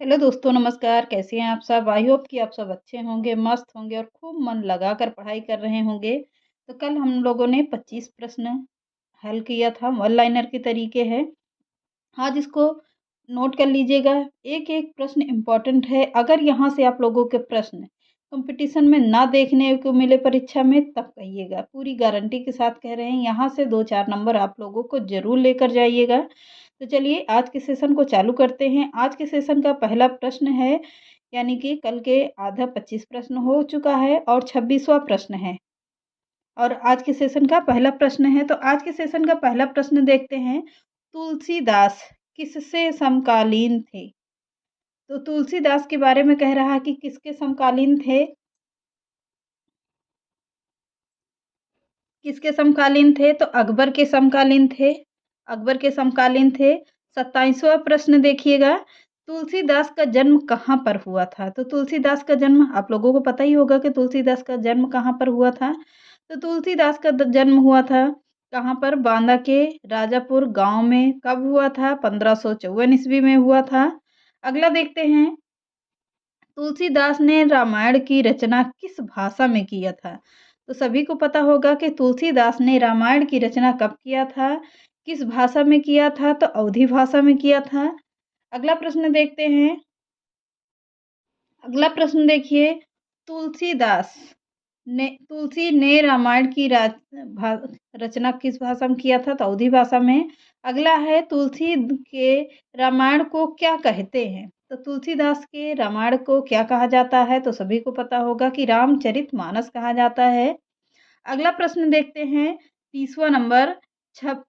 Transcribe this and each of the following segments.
Hello दोस्तों, नमस्कार। कैसे हैं आप सब? आई होप कि आप सब अच्छे होंगे, मस्त होंगे और खूब मन लगाकर पढ़ाई कर रहे होंगे। तो कल हम लोगों ने 25 प्रश्न हल किया था, वन लाइनर के तरीके है। आज इसको नोट कर लीजिएगा। एक-एक प्रश्न इम्पोर्टेंट है। अगर यहाँ से आप लोगों के प्रश्न कॉम्पिटिशन में ना देखने को मिले परीक्षा में तब कहिएगा। पूरी गारंटी के साथ कह रहे हैं, यहाँ से 2-4 नंबर आप लोगों को ज़रूर लेकर जाइएगा। तो चलिए आज के सेशन को चालू करते हैं। आज के सेशन का पहला प्रश्न है, यानी कि कल के आधा 25 प्रश्न हो चुका है और 26वां प्रश्न है। और आज के सेशन का पहला प्रश्न है, तो आज के सेशन का पहला प्रश्न देखते हैं। तुलसीदास किससे समकालीन थे? तो तुलसीदास के बारे में कह रहा है कि किसके समकालीन थे? किसके समकालीन थे? तो अकबर के समकालीन थे। अकबर के समकालीन थे। 27वां प्रश्न देखिएगा। तुलसीदास का जन्म कहाँ पर हुआ था? तो तुलसीदास का जन्म आप लोगों को पता ही होगा कि तुलसीदास का जन्म कहाँ पर हुआ था। तो तुलसीदास का जन्म हुआ था कहाँ पर? बांदा के राजापुर गांव में। कब हुआ था? 1554 ईस्वी में हुआ था। अगला देखते हैं। तुलसीदास ने रामायण की रचना किस भाषा में किया था? तो सभी को पता होगा कि तुलसीदास ने रामायण की रचना कब किया था, किस भाषा में किया था? तो अवधी भाषा में किया था। अगला प्रश्न देखते हैं। अगला प्रश्न देखिए। तुलसीदास तुलसी ने रामायण की रचना किस भाषा में किया था? तो अवधी भाषा में। अगला है, तुलसी के रामायण को क्या कहते हैं? तो तुलसीदास के रामायण को क्या कहा जाता है? तो सभी को पता होगा कि रामचरितमानस कहा जाता है। अगला प्रश्न देखते हैं। 30वां नंबर। छप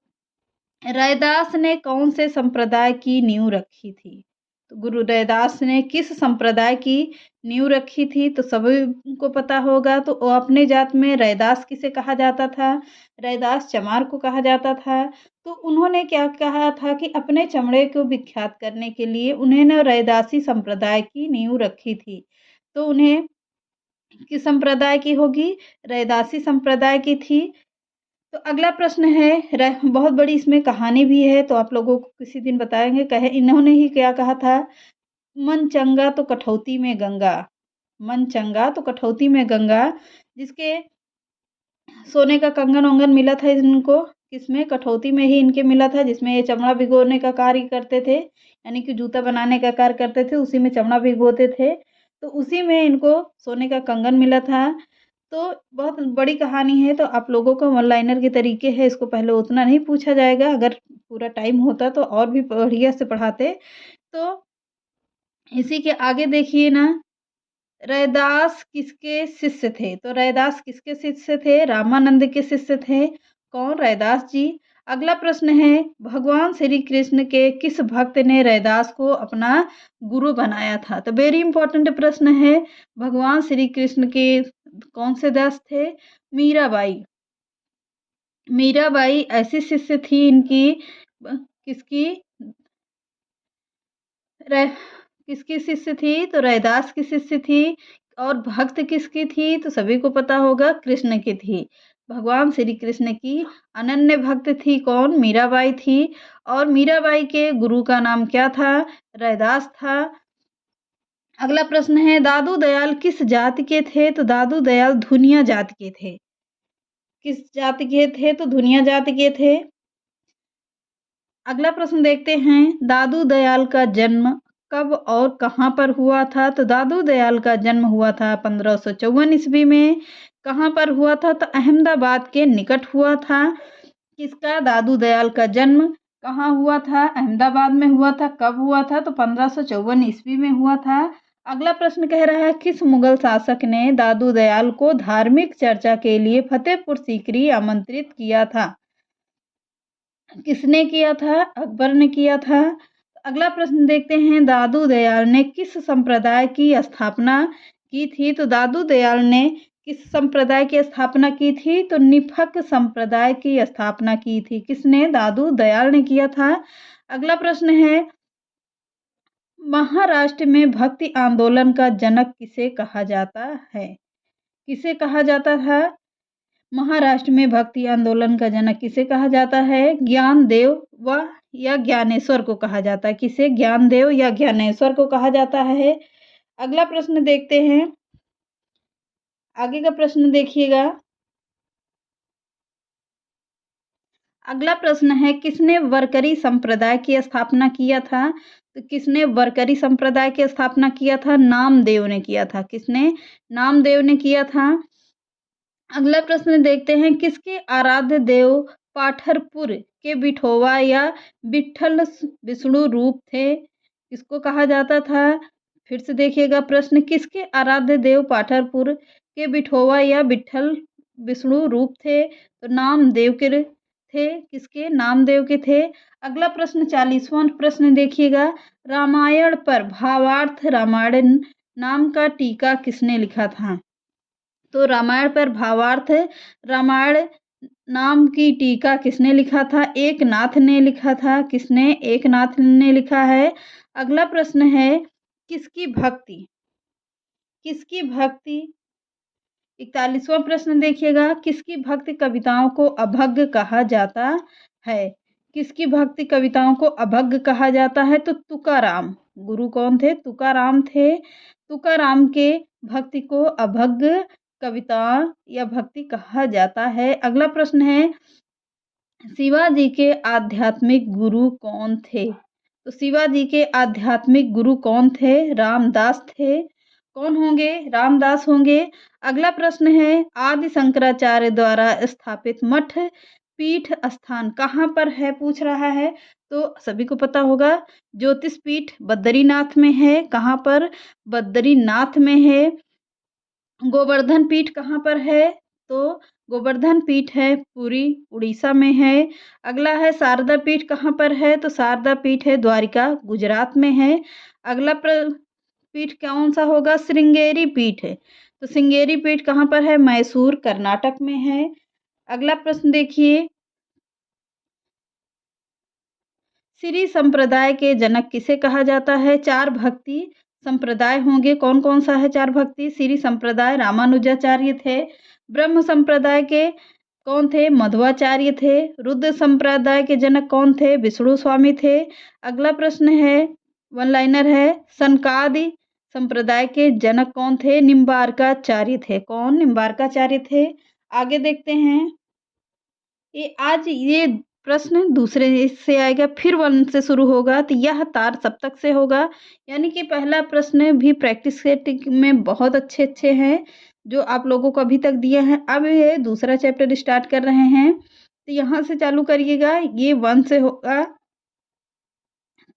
रैदास ने कौन से संप्रदाय की नींव रखी थी? तो गुरु रैदास ने किस संप्रदाय की नींव रखी थी? तो सभी को पता होगा। तो वो अपने जात में रैदास किसे कहा जाता था? रैदास चमार को कहा जाता था। तो उन्होंने क्या कहा था कि अपने चमड़े को विख्यात करने के लिए उन्होंने रैदासी संप्रदाय की नींव रखी थी। तो उन्हें किस संप्रदाय की होगी? रैदासी संप्रदाय की थी। तो अगला प्रश्न है, बहुत बड़ी इसमें कहानी भी है, तो आप लोगों को किसी दिन बताएँगे। कहे इन्होंने ही क्या कहा था? मन चंगा तो कठौती में गंगा। मन चंगा तो कठौती में गंगा। जिसके सोने का कंगन-वंगन मिला था इनको, किसमें? कठौती में ही इनके मिला था, जिसमें ये चमड़ा भिगोने का कार्य करते थे, यानी कि जूता बनाने का कार्य करते थे, उसी में चमड़ा भिगोते थे। तो उसी में इनको सोने का कंगन मिला था। तो बहुत बड़ी कहानी है, तो आप लोगों को वन लाइनर के तरीके हैं, इसको पहले उतना नहीं पूछा जाएगा। अगर पूरा टाइम होता तो और भी बढ़िया से पढ़ाते। तो इसी के आगे देखिए ना। रैदास किसके शिष्य थे? तो रैदास किसके शिष्य थे? रामानंद के शिष्य थे। कौन? रैदास जी। अगला प्रश्न है, भगवान श्री कृष्ण के किस भक्त ने रैदास को अपना गुरु बनाया था? तो वेरी इंपॉर्टेंट प्रश्न है। भगवान श्री कृष्ण के कौन से दास थे? मीराबाई। मीराबाई ऐसी शिष्य थी इनकी, किसकी? रै किसकी शिष्य थी? तो रैदास की शिष्य थी। और भक्त किसकी थी? तो सभी को पता होगा, कृष्ण की थी। भगवान श्री कृष्ण की अनन्य भक्त थी। कौन? मीराबाई थी। और मीराबाई के गुरु का नाम क्या था? रैदास था। अगला प्रश्न है, दादू दयाल किस जाति के थे? तो दादू दयाल धुनिया जाति के थे। किस जाति के थे? तो धुनिया जाति के थे। अगला प्रश्न देखते हैं। दादू दयाल का जन्म कब और कहाँ पर हुआ था? तो दादू दयाल का जन्म हुआ था 1554 ईस्वी में। कहाँ पर हुआ था? तो अहमदाबाद के निकट हुआ था। किसका? दादू दयाल का जन्म कहाँ हुआ था? अहमदाबाद में हुआ था। कब हुआ था? तो 1554 ईस्वी में हुआ था। अगला प्रश्न कह रहा है, किस मुगल शासक ने दादू दयाल को धार्मिक चर्चा के लिए फतेहपुर सीकरी आमंत्रित किया था? किसने किया था? अकबर ने किया था। अगला प्रश्न देखते हैं। दादू दयाल ने किस संप्रदाय की स्थापना की थी? तो दादू दयाल ने किस संप्रदाय की स्थापना की थी? तो निफक संप्रदाय की स्थापना की थी। किसने? दादू दयाल ने किया था। अगला प्रश्न है, महाराष्ट्र में भक्ति आंदोलन का जनक किसे कहा जाता है? किसे कहा जाता था? महाराष्ट्र में भक्ति आंदोलन का जनक किसे कहा जाता है? ज्ञानदेव व या ज्ञानेश्वर को कहा जाता है? किसे ज्ञानदेव या ज्ञानेश्वर को कहा जाता है? अगला प्रश्न देखते हैं। आगे का प्रश्न देखिएगा। अगला प्रश्न है, किसने वरकरी संप्रदाय की स्थापना किया था? तो किसने वरकरी संप्रदाय की स्थापना किया था? नामदेव ने किया था। किसने? नामदेव ने किया था। अगला प्रश्न देखते हैं, किसके आराध्य देव पाठरपुर के बिठोवा या विठ्ठल विष्णु रूप थे? किसको कहा जाता था? फिर से देखिएगा प्रश्न, किसके आराध्य देव पाठरपुर के बिठोवा या विठ्ठल विष्णु रूप थे? तो नामदेव के थे। किसके? नामदेव के थे। अगला प्रश्न 40वां प्रश्न देखिएगा, रामायण पर भावार्थ रामायण नाम का टीका किसने लिखा था? तो रामायण पर भावार्थ रामायण नाम की टीका किसने लिखा था? एकनाथ ने लिखा था। किसने? एकनाथ ने लिखा है। अगला प्रश्न है, किसकी भक्ति? किसकी भक्ति? 41वां प्रश्न देखिएगा, किसकी भक्ति कविताओं को अभंग कहा जाता है? किसकी भक्ति कविताओं को अभंग कहा जाता है? तो तुकाराम। गुरु कौन थे? तुकाराम थे। तुकाराम के भक्ति को अभंग कविता या भक्ति कहा जाता है। अगला प्रश्न है, शिवाजी के आध्यात्मिक गुरु कौन थे? तो शिवाजी के आध्यात्मिक गुरु कौन थे? रामदास थे। कौन होंगे? रामदास होंगे। अगला प्रश्न है, आदि शंकराचार्य द्वारा स्थापित मठ पीठ स्थान कहाँ पर है? पूछ रहा है। तो सभी को पता होगा, ज्योतिष पीठ बद्रीनाथ में है। कहाँ पर? बद्रीनाथ में है। गोवर्धन पीठ कहाँ पर है? तो गोवर्धन पीठ है पुरी उड़ीसा में है। अगला है, शारदा पीठ कहाँ पर है? तो शारदा पीठ है द्वारिका गुजरात में है। अगला पीठ कौन सा होगा? श्रृंगेरी पीठ है। तो श्रृंगेरी पीठ कहाँ पर है? मैसूर कर्नाटक में है। अगला प्रश्न देखिए, श्री संप्रदाय के जनक किसे कहा जाता है? 4 भक्ति संप्रदाय होंगे। कौन कौन सा है 4 भक्ति? श्री संप्रदाय रामानुजाचार्य थे। ब्रह्म संप्रदाय के कौन थे? मध्वाचार्य थे। रुद्र संप्रदाय के जनक कौन थे? विष्णु स्वामी थे। अगला प्रश्न है, वन लाइनर है, सनकादि संप्रदाय के जनक कौन थे? निम्बारकाचार्य थे। कौन? निम्बारकाचार्य थे। आगे देखते हैं। ये प्रश्न दूसरे से आएगा, फिर 1 से शुरू होगा। तो यह तार सप्तक से होगा। यानी कि पहला प्रश्न भी प्रैक्टिस सेट में बहुत अच्छे हैं जो आप लोगों को अभी तक दिए हैं। अब ये दूसरा चैप्टर स्टार्ट कर रहे हैं, तो यहाँ से चालू करिएगा। ये 1 से होगा,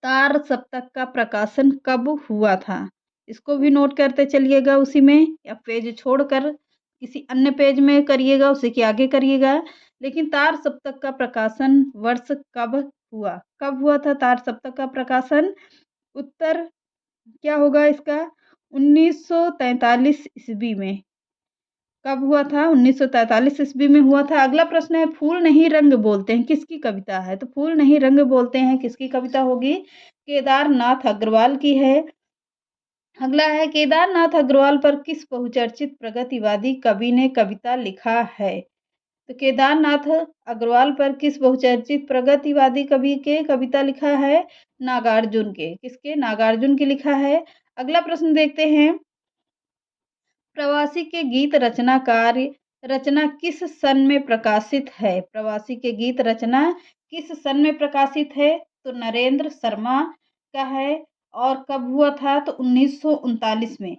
तार सप्तक का प्रकाशन कब हुआ था? इसको भी नोट करते चलिएगा उसी में, या पेज छोड़कर किसी अन्य पेज में करिएगा, उसी के आगे करिएगा। लेकिन तार सप्तक का प्रकाशन वर्ष कब हुआ? कब हुआ था तार सप्तक का प्रकाशन? उत्तर क्या होगा इसका? 1943 ईस्वी में। कब हुआ था? 1943 ईस्वी में हुआ था। अगला प्रश्न है, फूल नहीं रंग बोलते हैं किसकी कविता है? तो फूल नहीं रंग बोलते हैं किसकी कविता होगी? केदारनाथ अग्रवाल की है। अगला है, केदारनाथ अग्रवाल पर किस बहुचर्चित प्रगतिवादी कवि ने कविता लिखा है? तो केदारनाथ अग्रवाल पर किस बहुचर्चित प्रगतिवादी कवि के कविता लिखा है? नागार्जुन के। किसके? नागार्जुन के लिखा है। अगला प्रश्न देखते हैं, प्रवासी के गीत रचना कार्य रचना किस सन में प्रकाशित है? प्रवासी के गीत रचना किस सन में प्रकाशित है? तो नरेंद्र शर्मा का है। और कब हुआ था? तो 1939 में।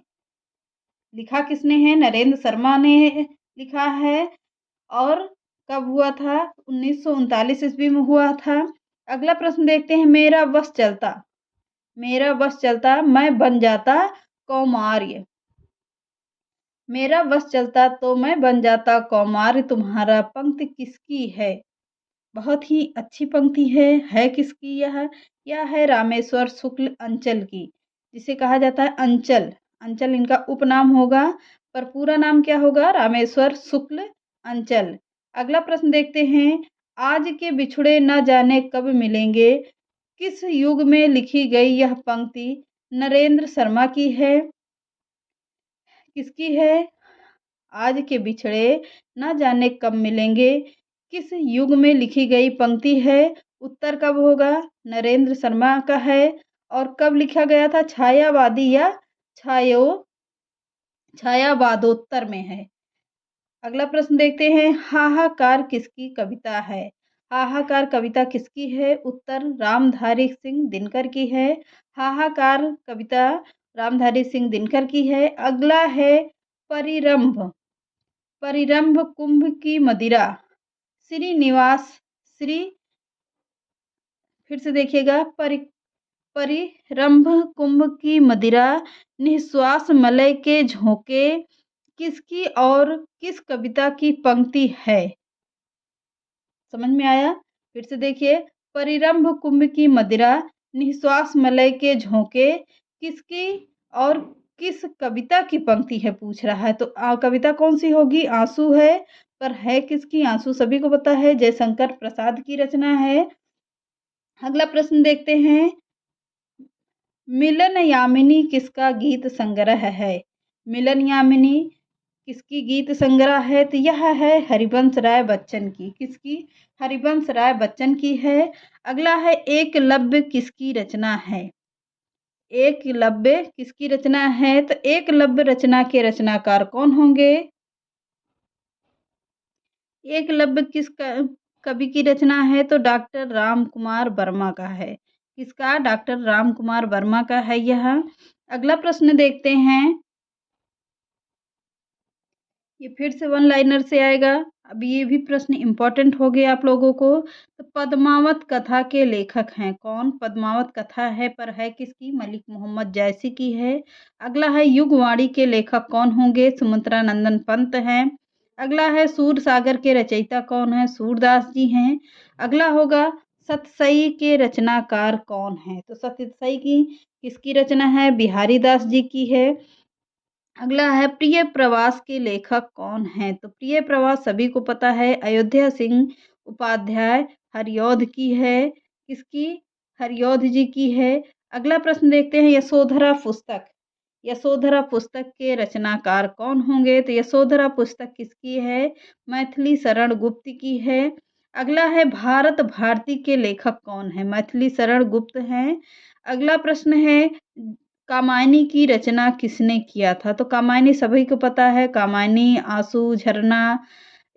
लिखा किसने है? नरेंद्र शर्मा ने लिखा है। और कब हुआ था? 1939 ईस्वी में हुआ था। अगला प्रश्न देखते हैं, मेरा बस चलता मैं बन जाता कौमार्य। मेरा बस चलता तो मैं बन जाता कौमार्य, तुम्हारा पंक्ति किसकी है? बहुत ही अच्छी पंक्ति है किसकी यह? यह है रामेश्वर शुक्ल अंचल की, जिसे कहा जाता है अंचल। अंचल इनका उपनाम होगा, पर पूरा नाम क्या होगा? रामेश्वर शुक्ल अंचल। अगला प्रश्न देखते हैं, आज के बिछुड़े न जाने कब मिलेंगे किस युग में लिखी गई यह पंक्ति? नरेंद्र शर्मा की है। किसकी है? आज के बिछड़े न जाने कब मिलेंगे किस युग में लिखी गई पंक्ति है? उत्तर कब होगा? नरेंद्र शर्मा का है। और कब लिखा गया था? छायावादी या छायो छायावादोत्तर में है। अगला प्रश्न देखते हैं, हाहाकार किसकी कविता है? हाहाकार कविता किसकी है? उत्तर रामधारी सिंह दिनकर की है। हाहाकार कविता रामधारी सिंह दिनकर की है। अगला है परिरंभ। परिरंभ कुंभ की मदिरा श्रीनिवास श्री फिर से देखिएगा, परिरंभ कुंभ की मदिरा निःश्वास मलय के झोंके किसकी और किस कविता की पंक्ति है? समझ में आया? फिर से देखिए, परिरंभ कुंभ की मदिरा निःश्वास मलय के झोंके किसकी और किस कविता की पंक्ति है पूछ रहा है। तो कविता कौन सी होगी? आंसू है। पर है किसकी? आंसू सभी को पता है, जयशंकर प्रसाद की रचना है। अगला प्रश्न देखते हैं, मिलन यामिनी किसका गीत संग्रह है? मिलन यामिनी किसकी गीत संग्रह है? तो यह है हरिवंश राय बच्चन की। किसकी? हरिवंश राय बच्चन की है। अगला है एकलव्य किसकी रचना है? एकलव्य किसकी रचना है? तो एकलव्य रचना के रचनाकार कौन होंगे? एकलव्य किस कवि की रचना है? तो डॉक्टर राम कुमार वर्मा का है। किसका? डॉक्टर राम कुमार वर्मा का है यह। अगला प्रश्न देखते हैं, ये फिर से वन लाइनर से आएगा। अब ये भी प्रश्न इंपॉर्टेंट हो गए आप लोगों को। तो पद्मावत कथा के लेखक हैं कौन? पद्मावत कथा है पर है किसकी? मलिक मोहम्मद जैसी की है। अगला है युगवाणी के लेखक कौन होंगे? सुमित्रा नंदन पंत हैं। अगला है सूर सागर के रचयिता कौन है? सूरदास जी हैं। अगला होगा सतसई के रचनाकार कौन है? तो सतसई की किसकी रचना है? बिहारी दास जी की है। अगला है प्रिय प्रवास के लेखक कौन है? तो प्रिय प्रवास सभी को पता है, अयोध्या सिंह उपाध्याय हरिऔध की है। किसकी? हरिऔध जी की है। अगला प्रश्न देखते हैं, यशोधरा पुस्तक। यशोधरा पुस्तक के रचनाकार कौन होंगे? तो यशोधरा पुस्तक किसकी है? मैथिली शरण गुप्त की है। अगला है भारत भारती के लेखक कौन है? मैथिली शरण गुप्त हैं। अगला प्रश्न है, कामायनी की रचना किसने किया था? तो कामायनी सभी को पता है, कामायनी, आंसू, झरना,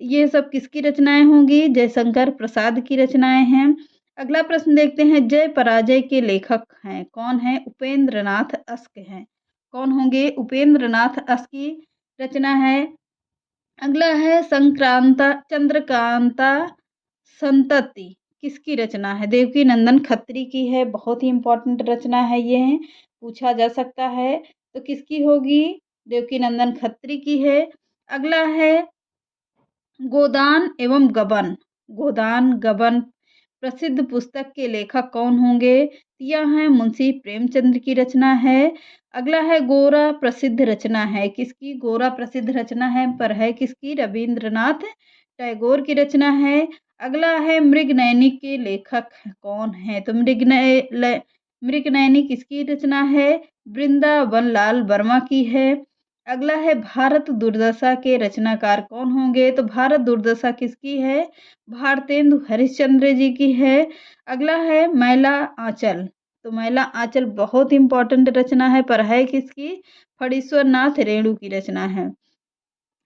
ये सब किसकी रचनाएं होंगी? जयशंकर प्रसाद की रचनाएं हैं। अगला प्रश्न देखते हैं, जय पराजय के लेखक हैं कौन है? उपेंद्र नाथ अस्क हैं। कौन होंगे? उपेंद्र नाथ अस्क की रचना है। अगला है संक्रांता चंद्रकांता संतति किसकी रचना है? देवकी नंदन खत्री की है। बहुत ही इंपॉर्टेंट रचना है ये, पूछा जा सकता है। तो किसकी होगी? देवकी नंदन खत्री की है। अगला है गोदान एवं गबन। गोदान गबन प्रसिद्ध पुस्तक के लेखक कौन होंगे? यह है मुंशी प्रेमचंद्र की रचना है। अगला है गोरा प्रसिद्ध रचना है। किसकी? गोरा प्रसिद्ध रचना है पर है किसकी? रविंद्रनाथ टैगोर की रचना है। अगला है मृगनयनी के लेखक कौन है? तो मृगनयनी किसकी रचना है? वृंदावन लाल वर्मा की है। अगला है भारत दुर्दशा के रचनाकार कौन होंगे? तो भारत दुर्दशा किसकी है? भारतेंदु हरिश्चंद्र जी की है। अगला है मैला आंचल। तो मैला आंचल बहुत इंपॉर्टेंट रचना है पर है किसकी? फणीश्वर नाथ रेणु की रचना है।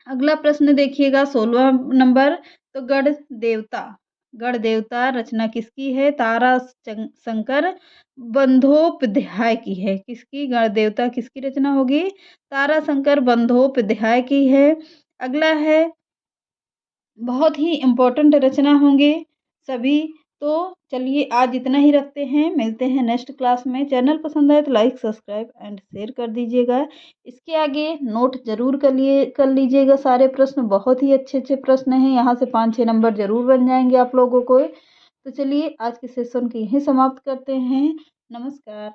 अगला प्रश्न देखिएगा 16वां नंबर, तो गढ़ देवता। गढ़ देवता रचना किसकी है? तारा शंकर बंदोपाध्याय की है। किसकी? गढ़ देवता किसकी रचना होगी? तारा शंकर बंदोपाध्याय की है। अगला है, बहुत ही इम्पोर्टेंट रचना होंगे सभी। तो चलिए आज इतना ही रखते हैं, मिलते हैं नेक्स्ट क्लास में। चैनल पसंद आए तो लाइक सब्सक्राइब एंड शेयर कर दीजिएगा। इसके आगे नोट जरूर कर लीजिएगा। सारे प्रश्न बहुत ही अच्छे अच्छे प्रश्न हैं, यहाँ से 5-6 नंबर जरूर बन जाएंगे आप लोगों को। तो चलिए आज के सेशन को यहीं समाप्त करते हैं। नमस्कार।